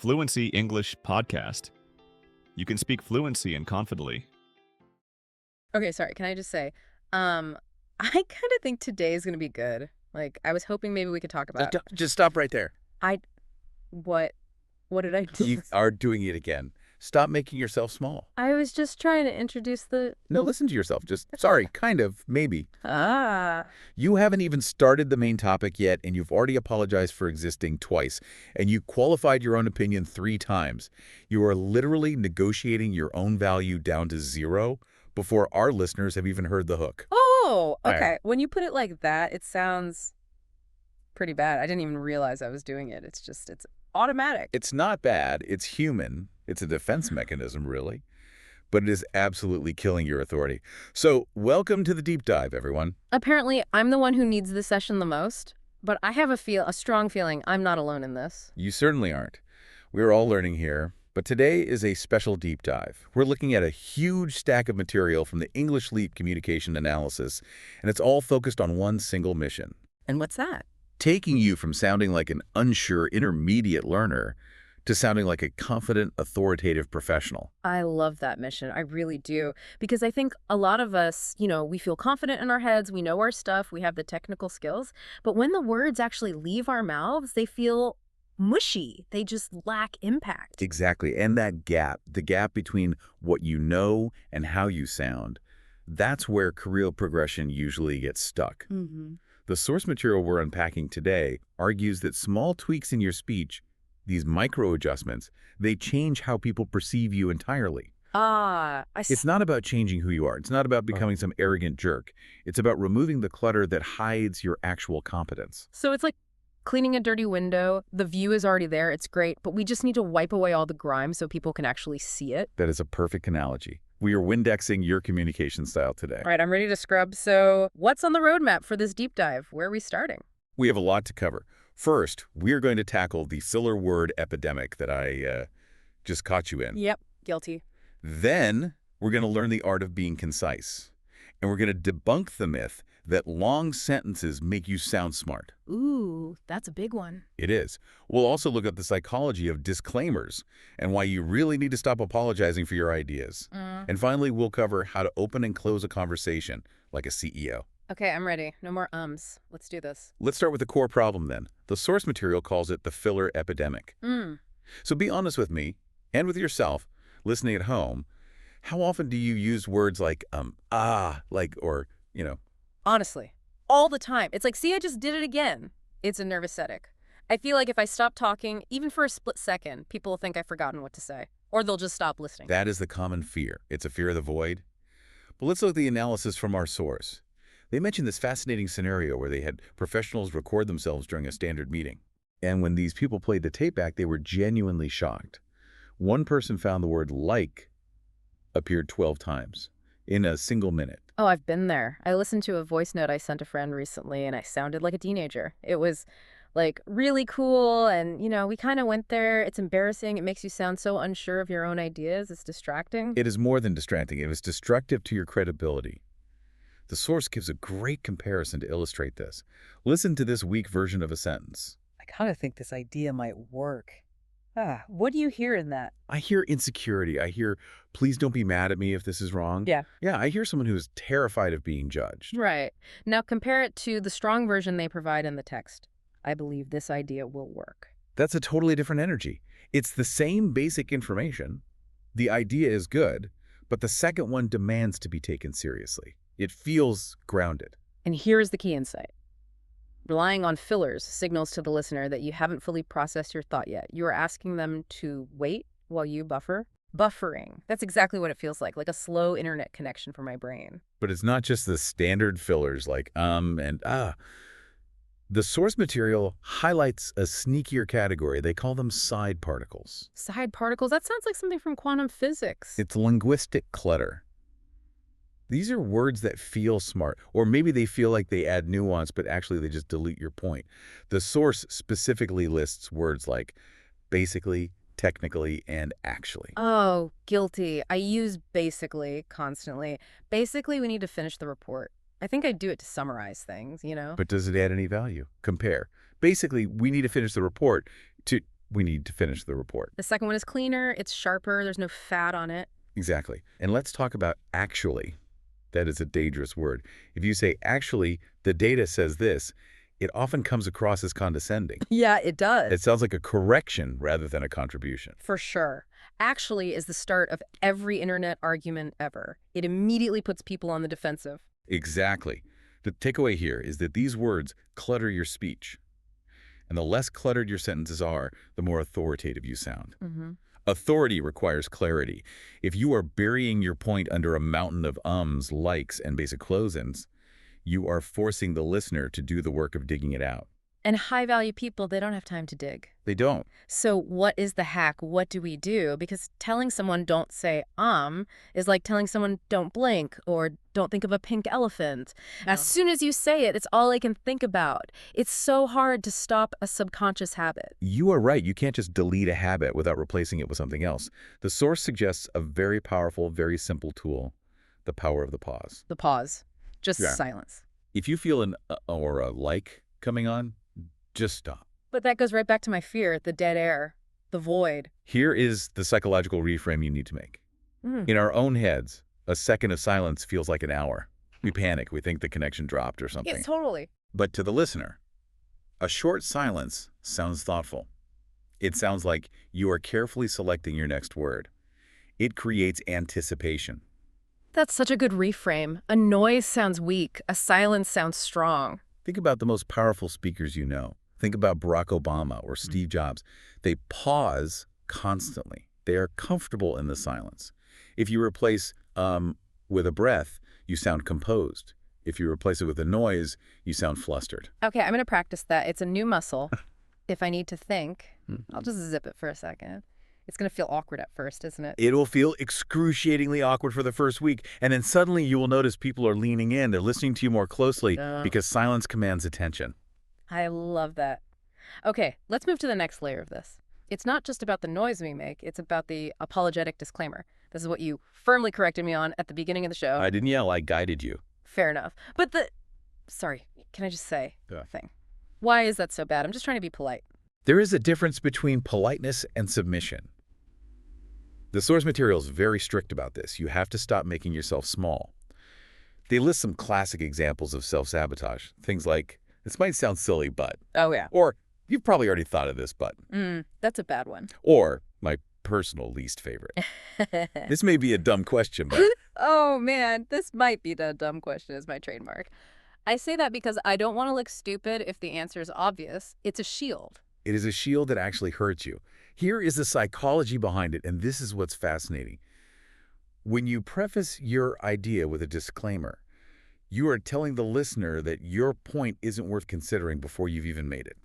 Fluency English Podcast. You can speak fluency and confidently. Okay, sorry. Can I just say, I kind of think today is going to be good. Like, I was hoping maybe we could talk about Just stop right there. what did I do? You are doing it again. Stop making yourself small. I was just trying to introduce the... No, listen to yourself. Sorry, kind of, maybe. Ah. You haven't even started the main topic yet, and you've already apologized for existing twice, and you qualified your own opinion 3 times. You are literally negotiating your own value down to 0 before our listeners have even heard the hook. Oh, All okay. right. When you put it like that, it sounds pretty bad. I didn't even realize I was doing it. It's automatic. It's not bad. It's human. It's a defense mechanism, really. But it is absolutely killing your authority. So, welcome to the deep dive, everyone. Apparently, I'm the one who needs this session the most, but I have a strong feeling I'm not alone in this. You certainly aren't. We're all learning here. But today is a special deep dive. We're looking at a huge stack of material from the English Leap Communication Analysis, and it's all focused on one single mission. And what's that? Taking you from sounding like an unsure intermediate learner to sounding like a confident, authoritative professional. I love that mission. I really do. Because I think a lot of us, we feel confident in our heads, we know our stuff, we have the technical skills, but when the words actually leave our mouths, they feel mushy. They just lack impact. Exactly. And that gap, the gap between what you know and how you sound, that's where career progression usually gets stuck. Mm-hmm. The source material we're unpacking today argues that small tweaks in your speech, these micro adjustments, they change how people perceive you entirely. It's not about changing who you are. It's not about becoming some arrogant jerk. It's about removing the clutter that hides your actual competence. So it's like cleaning a dirty window. The view is already there. It's great, but we just need to wipe away all the grime so people can actually see it. That is a perfect analogy. We are Windexing your communication style today. All right, I'm ready to scrub. So what's on the roadmap for this deep dive? Where are we starting? We have a lot to cover. First, we are going to tackle the filler word epidemic that I just caught you in. Yep, guilty. Then, we're going to learn the art of being concise. And we're going to debunk the myth that long sentences make you sound smart. Ooh, that's a big one. It is. We'll also look at the psychology of disclaimers and why you really need to stop apologizing for your ideas. And finally, we'll cover how to open and close a conversation like a CEO. Okay, I'm ready. No more ums. Let's do this. Let's start with the core problem then. The source material calls it the filler epidemic. So be honest with me and with yourself, listening at home. How often do you use words like, or? Honestly, all the time. It's like, see, I just did it again. It's a nervousnetic. I feel like if I stop talking, even for a split second, people will think I've forgotten what to say. Or they'll just stop listening. That is the common fear. It's a fear of the void. But let's look at the analysis from our source. They mentioned this fascinating scenario where they had professionals record themselves during a standard meeting. And when these people played the tape back, they were genuinely shocked. One person found the word like appeared 12 times in a single minute. Oh, I've been there. I listened to a voice note I sent a friend recently, and I sounded like a teenager. It was, really cool, and, we kind of went there. It's embarrassing. It makes you sound so unsure of your own ideas. It's distracting. It is more than distracting. It was destructive to your credibility. The source gives a great comparison to illustrate this. Listen to this weak version of a sentence. I kind of think this idea might work. What do you hear in that? I hear insecurity. I hear, please don't be mad at me if this is wrong. Yeah. Yeah, I hear someone who is terrified of being judged. Right. Now compare it to the strong version they provide in the text. I believe this idea will work. That's a totally different energy. It's the same basic information. The idea is good, but the second one demands to be taken seriously. It feels grounded. And here's the key insight. Relying on fillers signals to the listener that you haven't fully processed your thought yet. You are asking them to wait while you buffer. Buffering. That's exactly what it feels like a slow internet connection for my brain. But it's not just the standard fillers like and ah. The source material highlights a sneakier category. They call them side particles. Side particles? That sounds like something from quantum physics. It's linguistic clutter. These are words that feel smart, or maybe they feel like they add nuance, but actually they just dilute your point. The source specifically lists words like basically, technically, and actually. Oh, guilty. I use basically constantly. Basically, we need to finish the report. I think I do it to summarize things, But does it add any value? Compare. Basically, we need to finish the report to we need to finish the report. The second one is cleaner, it's sharper, there's no fat on it. Exactly. And let's talk about actually. That is a dangerous word. If you say, actually, the data says this, it often comes across as condescending. Yeah, it does. It sounds like a correction rather than a contribution. For sure. Actually is the start of every internet argument ever. It immediately puts people on the defensive. Exactly. The takeaway here is that these words clutter your speech. And the less cluttered your sentences are, the more authoritative you sound. Authority requires clarity. If you are burying your point under a mountain of ums, likes, and basic close-ins, you are forcing the listener to do the work of digging it out. And high-value people, they don't have time to dig. They don't. So what is the hack? What do we do? Because telling someone don't say is like telling someone don't blink or don't think of a pink elephant. As soon as you say it, it's all I can think about. It's so hard to stop a subconscious habit. You are right. You can't just delete a habit without replacing it with something else. The source suggests a very powerful, very simple tool, the power of the pause. The pause. Just silence. If you feel an or a like coming on, just stop. But that goes right back to my fear, the dead air, the void. Here is the psychological reframe you need to make. In our own heads, a second of silence feels like an hour. We panic. We think the connection dropped or something. Yes, totally. But to the listener, a short silence sounds thoughtful. It sounds like you are carefully selecting your next word. It creates anticipation. That's such a good reframe. A noise sounds weak. A silence sounds strong. Think about the most powerful speakers you know. Think about Barack Obama or Steve Jobs. They pause constantly. They are comfortable in the silence. If you replace with a breath, you sound composed. If you replace it with a noise, you sound flustered. Okay, I'm going to practice that. It's a new muscle. If I need to think, I'll just zip it for a second. It's going to feel awkward at first, isn't it? It will feel excruciatingly awkward for the first week, and then suddenly you will notice people are leaning in. They're listening to you more closely because silence commands attention. I love that. Okay, let's move to the next layer of this. It's not just about the noise we make. It's about the apologetic disclaimer. This is what you firmly corrected me on at the beginning of the show. I didn't yell. I guided you. Fair enough. But sorry, can I just say thing? Why is that so bad? I'm just trying to be polite. There is a difference between politeness and submission. The source material is very strict about this. You have to stop making yourself small. They list some classic examples of self-sabotage. Things like, this might sound silly, but. Oh, yeah. Or, you've probably already thought of this, but. That's a bad one. Or, my personal least favorite. This may be a dumb question, but. Oh, man, this might be the dumb question is my trademark. I say that because I don't want to look stupid if the answer is obvious. It's a shield. It is a shield that actually hurts you. Here is the psychology behind it, and this is what's fascinating. When you preface your idea with a disclaimer, you are telling the listener that your point isn't worth considering before you've even made it.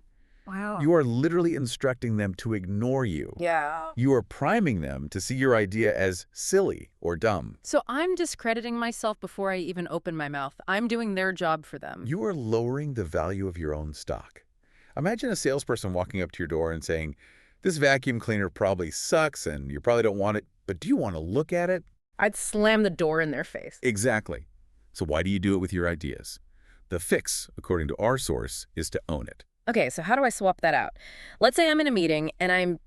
Wow. You are literally instructing them to ignore you. Yeah. You are priming them to see your idea as silly or dumb. So I'm discrediting myself before I even open my mouth. I'm doing their job for them. You are lowering the value of your own stock. Imagine a salesperson walking up to your door and saying, this vacuum cleaner probably sucks and you probably don't want it, but do you want to look at it? I'd slam the door in their face. Exactly. So why do you do it with your ideas? The fix, according to our source, is to own it. Okay, so how do I swap that out? Let's say I'm in a meeting and I'm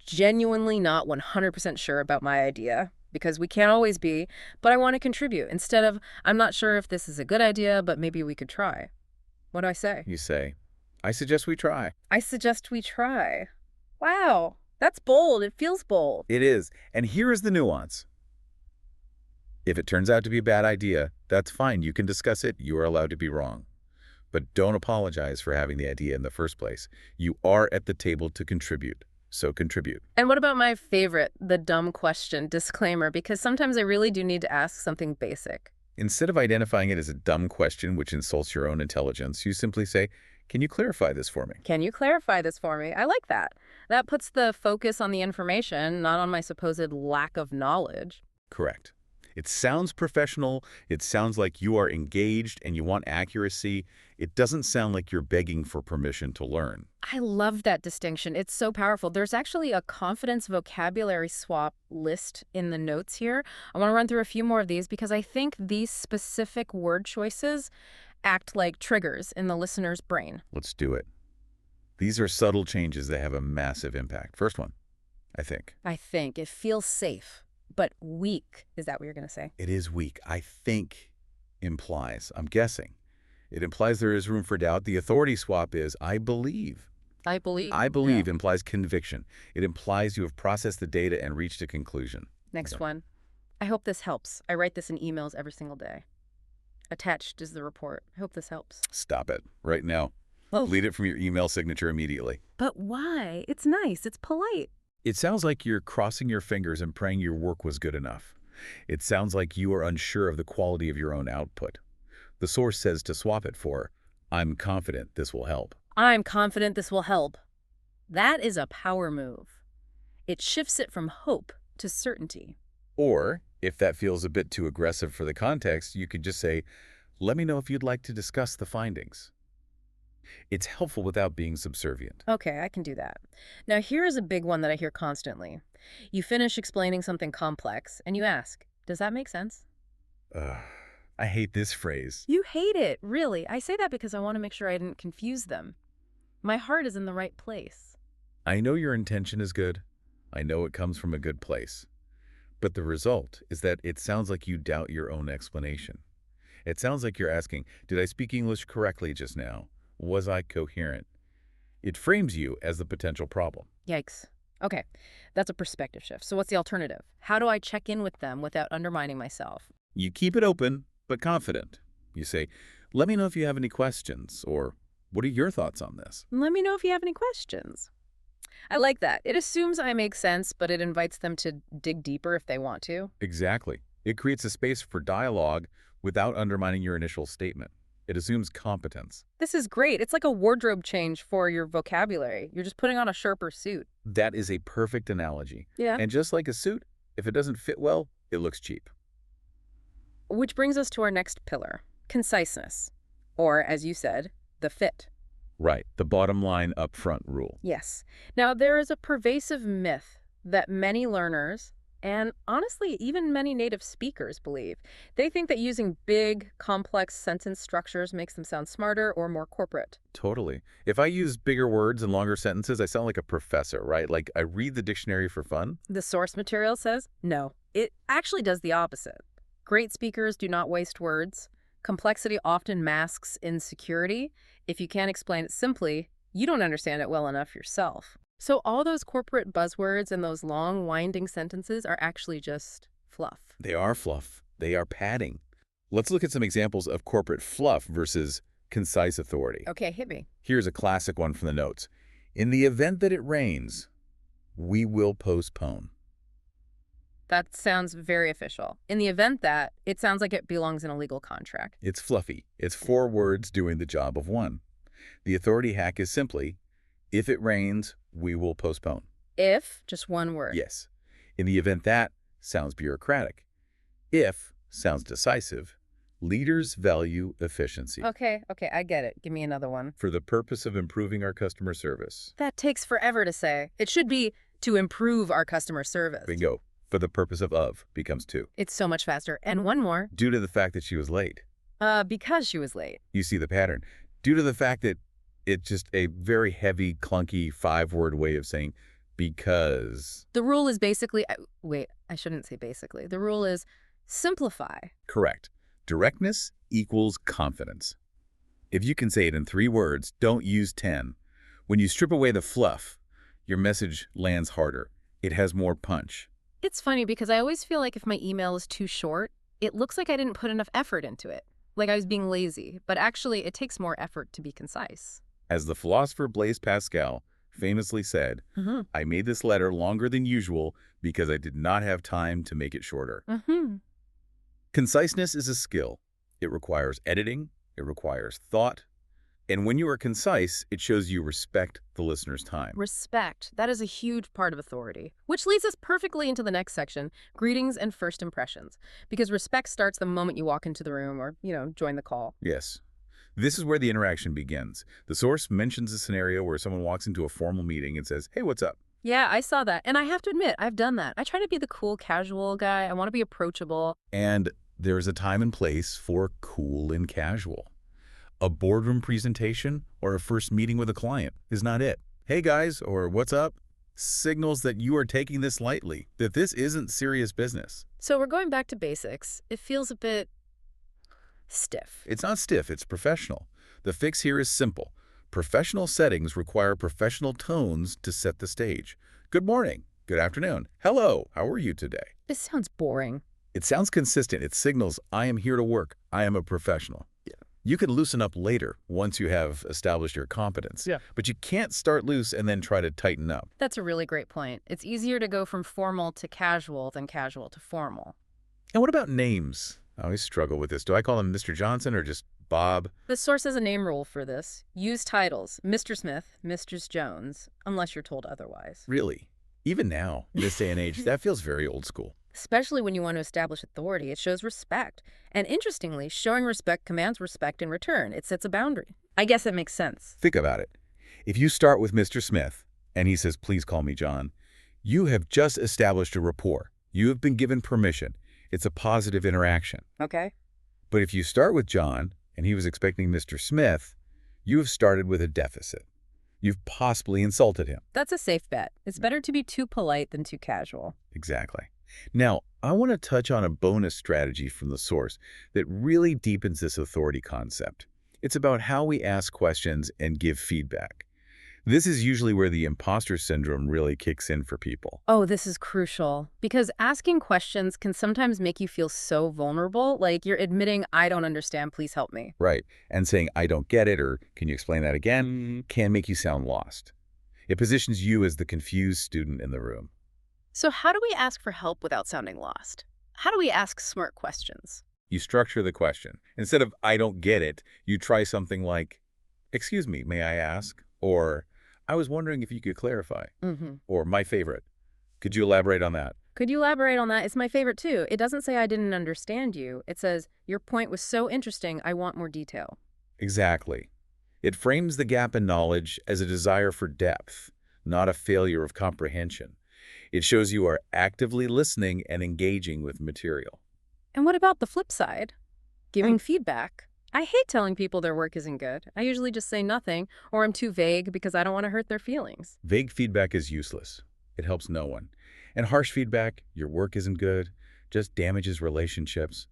genuinely not 100% sure about my idea, because we can't always be, but I want to contribute. Instead of, I'm not sure if this is a good idea, but maybe we could try. What do I say? You say, I suggest we try. I suggest we try. Wow, that's bold. It feels bold. It is. And here is the nuance. If it turns out to be a bad idea, that's fine. You can discuss it. You are allowed to be wrong. But don't apologize for having the idea in the first place. You are at the table to contribute. So contribute. And what about my favorite, the dumb question disclaimer? Because sometimes I really do need to ask something basic. Instead of identifying it as a dumb question which insults your own intelligence, you simply say, can you clarify this for me? Can you clarify this for me? I like that. That puts the focus on the information, not on my supposed lack of knowledge. Correct. It sounds professional. It sounds like you are engaged and you want accuracy. It doesn't sound like you're begging for permission to learn. I love that distinction. It's so powerful. There's actually a confidence vocabulary swap list in the notes here. I want to run through a few more of these because I think these specific word choices act like triggers in the listener's brain. Let's do it. These are subtle changes that have a massive impact. First one, I think. I think. It feels safe, but weak. Is that what you're going to say? It is weak. I think implies, I'm guessing. It implies there is room for doubt. The authority swap is I believe. I believe. I believe implies conviction. It implies you have processed the data and reached a conclusion. Next one. I hope this helps. I write this in emails every single day. Attached is the report. I hope this helps. Stop it right now. Oh. Delete it from your email signature immediately. But why? It's nice. It's polite. It sounds like you're crossing your fingers and praying your work was good enough. It sounds like you are unsure of the quality of your own output. The source says to swap it for, I'm confident this will help. I'm confident this will help. That is a power move. It shifts it from hope to certainty. Or, if that feels a bit too aggressive for the context, you could just say, let me know if you'd like to discuss the findings. It's helpful without being subservient. Okay, I can do that. Now, here is a big one that I hear constantly. You finish explaining something complex, and you ask, does that make sense? I hate this phrase. You hate it, really. I say that because I want to make sure I didn't confuse them. My heart is in the right place. I know your intention is good. I know it comes from a good place. But the result is that it sounds like you doubt your own explanation. It sounds like you're asking, did I speak English correctly just now? Was I coherent? It frames you as the potential problem. Yikes. Okay, that's a perspective shift. So what's the alternative? How do I check in with them without undermining myself? You keep it open, but confident. You say, let me know if you have any questions, or what are your thoughts on this? Let me know if you have any questions. I like that. It assumes I make sense, but it invites them to dig deeper if they want to. Exactly. It creates a space for dialogue without undermining your initial statement. It assumes competence. This is great. It's like a wardrobe change for your vocabulary. You're just putting on a sharper suit. That is a perfect analogy. Yeah. And just like a suit, if it doesn't fit well, it looks cheap. Which brings us to our next pillar, conciseness. Or, as you said, the fit. Right. The bottom line up front rule. Yes. Now, there is a pervasive myth that many learners, and honestly, even many native speakers believe. They think that using big, complex sentence structures makes them sound smarter or more corporate. Totally. If I use bigger words and longer sentences, I sound like a professor, right? Like I read the dictionary for fun. The source material says no. It actually does the opposite. Great speakers do not waste words. Complexity often masks insecurity. If you can't explain it simply, you don't understand it well enough yourself. So all those corporate buzzwords and those long, winding sentences are actually just fluff. They are fluff. They are padding. Let's look at some examples of corporate fluff versus concise authority. Okay, hit me. Here's a classic one from the notes. In the event that it rains, we will postpone. That sounds very official. In the event that, it sounds like it belongs in a legal contract. It's fluffy. It's 4 words doing the job of 1. The authority hack is simply, if it rains, we will postpone. If, just one word. Yes. In the event that sounds bureaucratic. If sounds decisive. Leaders value efficiency. Okay, I get it. Give me another one. For the purpose of improving our customer service. That takes forever to say. It should be to improve our customer service. Bingo. For the purpose of becomes 2. It's so much faster. And one more. Due to the fact that she was late. Because she was late. You see the pattern. Due to the fact that it's just a very heavy, clunky 5-word way of saying because. The rule is basically, wait, I shouldn't say basically. The rule is simplify. Correct. Directness equals confidence. If you can say it in 3 words, don't use 10. When you strip away the fluff, your message lands harder. It has more punch. It's funny because I always feel like if my email is too short, it looks like I didn't put enough effort into it. Like I was being lazy. But actually, it takes more effort to be concise. As the philosopher Blaise Pascal famously said, I made this letter longer than usual because I did not have time to make it shorter. Conciseness is a skill. It requires editing. It requires thought. And when you are concise, it shows you respect the listener's time. Respect. That is a huge part of authority. Which leads us perfectly into the next section, greetings and first impressions. Because respect starts the moment you walk into the room or, join the call. Yes. This is where the interaction begins. The source mentions a scenario where someone walks into a formal meeting and says, hey, what's up? Yeah, I saw that. And I have to admit, I've done that. I try to be the cool, casual guy. I want to be approachable. And there's a time and place for cool and casual. A boardroom presentation or a first meeting with a client is not it. Hey guys, or what's up? Signals that you are taking this lightly, that this isn't serious business. So we're going back to basics. It feels a bit stiff. It's not stiff, it's professional. The fix here is simple. Professional settings require professional tones to set the stage. Good morning. Good afternoon. Hello. How are you today? This sounds boring. It sounds consistent. It signals, I am here to work. I am a professional. Yeah. You can loosen up later once you have established your competence. Yeah. But you can't start loose and then try to tighten up. That's a really great point. It's easier to go from formal to casual than casual to formal. And what about names? I always struggle with this. Do I call him Mr. Johnson or just Bob? The source has a name rule for this. Use titles, Mr. Smith, Mrs. Jones, unless you're told otherwise. Really? Even now, in this day and age, that feels very old school. Especially when you want to establish authority, it shows respect. And interestingly, showing respect commands respect in return. It sets a boundary. I guess it makes sense. Think about it. If you start with Mr. Smith and he says, please call me John, you have just established a rapport. You have been given permission. It's a positive interaction. Okay. But if you start with John and he was expecting Mr. Smith, you have started with a deficit. You've possibly insulted him. That's a safe bet. It's better to be too polite than too casual. Exactly. Now, I want to touch on a bonus strategy from the source that really deepens this authority concept. It's about how we ask questions and give feedback. This is usually where the imposter syndrome really kicks in for people. Oh, this is crucial. Because asking questions can sometimes make you feel so vulnerable, like you're admitting, I don't understand, please help me. Right. And saying, I don't get it, or can you explain that again, can make you sound lost. It positions you as the confused student in the room. So how do we ask for help without sounding lost? How do we ask smart questions? You structure the question. Instead of, I don't get it, you try something like, excuse me, may I ask? Or, I was wondering if you could clarify. Or, my favorite. Could you elaborate on that? Could you elaborate on that? It's my favorite too. It doesn't say I didn't understand you. It says, your point was so interesting, I want more detail. Exactly. It frames the gap in knowledge as a desire for depth, not a failure of comprehension. It shows you are actively listening and engaging with material. And what about the flip side? Giving feedback. I hate telling people their work isn't good. I usually just say nothing, or I'm too vague because I don't want to hurt their feelings. Vague feedback is useless. It helps no one. And harsh feedback, your work isn't good, just damages relationships.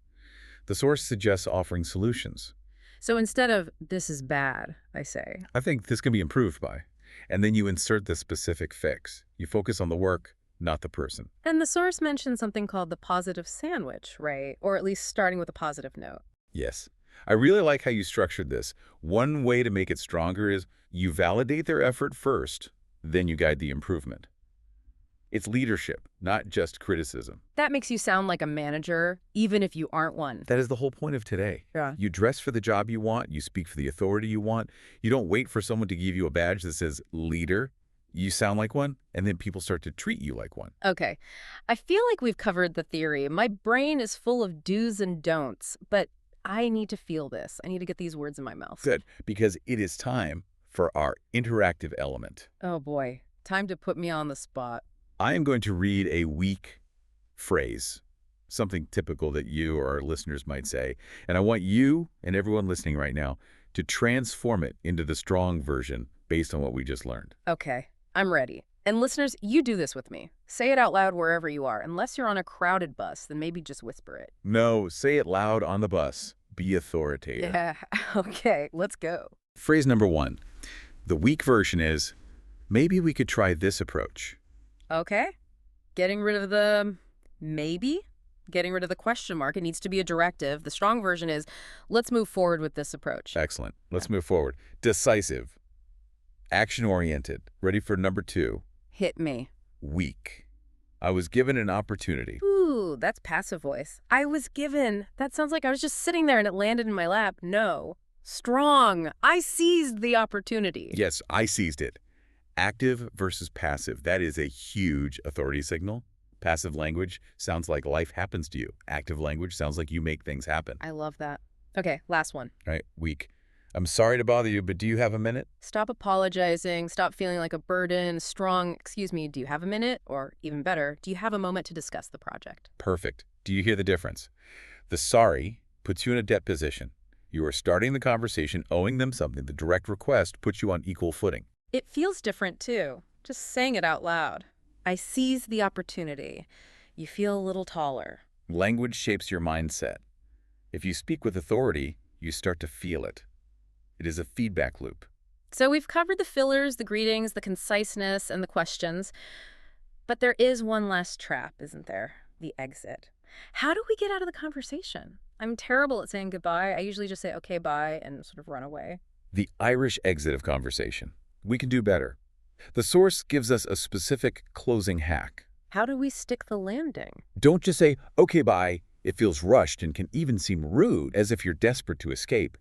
The source suggests offering solutions. So instead of, this is bad, I say, I think this can be improved by. And then you insert the specific fix. You focus on the work, not the person. And the source mentioned something called the positive sandwich, right? Or at least starting with a positive note. Yes. I really like how you structured this. One way to make it stronger is you validate their effort first, then you guide the improvement. It's leadership, not just criticism. That makes you sound like a manager, even if you aren't one. That is the whole point of today. Yeah. You dress for the job you want. You speak for the authority you want. You don't wait for someone to give you a badge that says leader. You sound like one, and then people start to treat you like one. Okay. I feel like we've covered the theory. My brain is full of do's and don'ts, but I need to feel this. I need to get these words in my mouth. Good, because it is time for our interactive element. Oh boy. Time to put me on the spot. I am going to read a weak phrase, something typical that you or our listeners might say, and I want you and everyone listening right now to transform it into the strong version based on what we just learned. Okay. I'm ready. And listeners, you do this with me. Say it out loud wherever you are. Unless you're on a crowded bus, then maybe just whisper it. No, say it loud on the bus. Be authoritative. Yeah. Okay, let's go. Phrase number 1. The weak version is, maybe we could try this approach. Okay. Getting rid of the maybe. Getting rid of the question mark. It needs to be a directive. The strong version is, let's move forward with this approach. Excellent. Let's move forward. Decisive. Action-oriented. Ready for number 2. Hit me. Weak. I was given an opportunity. Ooh, that's passive voice. I was given. That sounds like I was just sitting there and it landed in my lap. No. Strong. I seized the opportunity. Yes, I seized it. Active versus passive. That is a huge authority signal. Passive language sounds like life happens to you. Active language sounds like you make things happen. I love that. Okay, last one. Right, weak. I'm sorry to bother you, but do you have a minute? Stop apologizing. Stop feeling like a burden. Strong, excuse me, do you have a minute? Or even better, do you have a moment to discuss the project? Perfect. Do you hear the difference? The sorry puts you in a debt position. You are starting the conversation owing them something. The direct request puts you on equal footing. It feels different, too. Just saying it out loud. I seize the opportunity. You feel a little taller. Language shapes your mindset. If you speak with authority, you start to feel it. It is a feedback loop. So we've covered the fillers, the greetings, the conciseness, and the questions. But there is one last trap, isn't there? The exit. How do we get out of the conversation? I'm terrible at saying goodbye. I usually just say, okay, bye, and sort of run away. The Irish exit of conversation. We can do better. The source gives us a specific closing hack. How do we stick the landing? Don't just say, okay, bye. It feels rushed and can even seem rude, as if you're desperate to escape.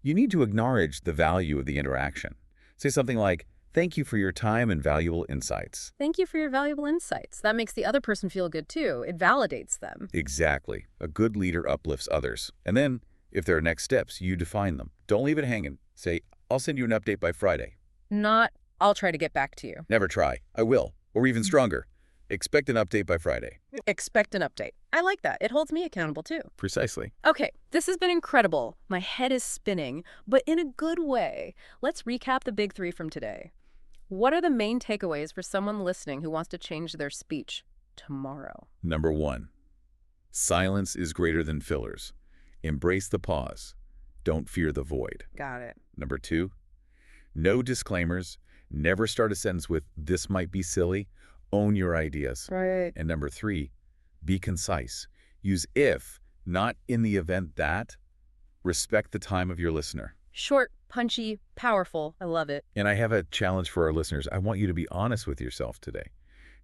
You need to acknowledge the value of the interaction. Say something like, thank you for your time and valuable insights. Thank you for your valuable insights. That makes the other person feel good, too. It validates them. Exactly. A good leader uplifts others. And then, if there are next steps, you define them. Don't leave it hanging. Say, I'll send you an update by Friday. Not, I'll try to get back to you. Never try. I will. Or even stronger. Expect an update by Friday. Expect an update. I like that. It holds me accountable, too. Precisely. Okay, this has been incredible. My head is spinning, but in a good way. Let's recap the big three from today. What are the main takeaways for someone listening who wants to change their speech tomorrow? Number 1. Silence is greater than fillers. Embrace the pause. Don't fear the void. Got it. Number 2. No disclaimers. Never start a sentence with, this might be silly. Own your ideas. Right. And number 3, be concise. Use if, not in the event that. Respect the time of your listener. Short, punchy, powerful. I love it. And I have a challenge for our listeners. I want you to be honest with yourself today.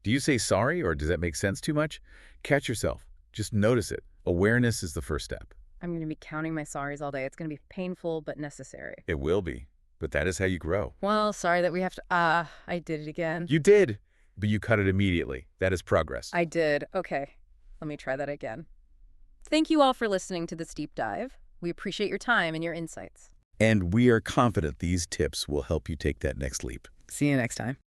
Do you say sorry, or does that make sense too much? Catch yourself. Just notice it. Awareness is the first step. I'm going to be counting my sorries all day. It's going to be painful but necessary. It will be, but that is how you grow. Well, sorry that we have to... I did it again. You did, but you cut it immediately. That is progress. I did. Okay, let me try that again. Thank you all for listening to this deep dive. We appreciate your time and your insights. And we are confident these tips will help you take that next leap. See you next time.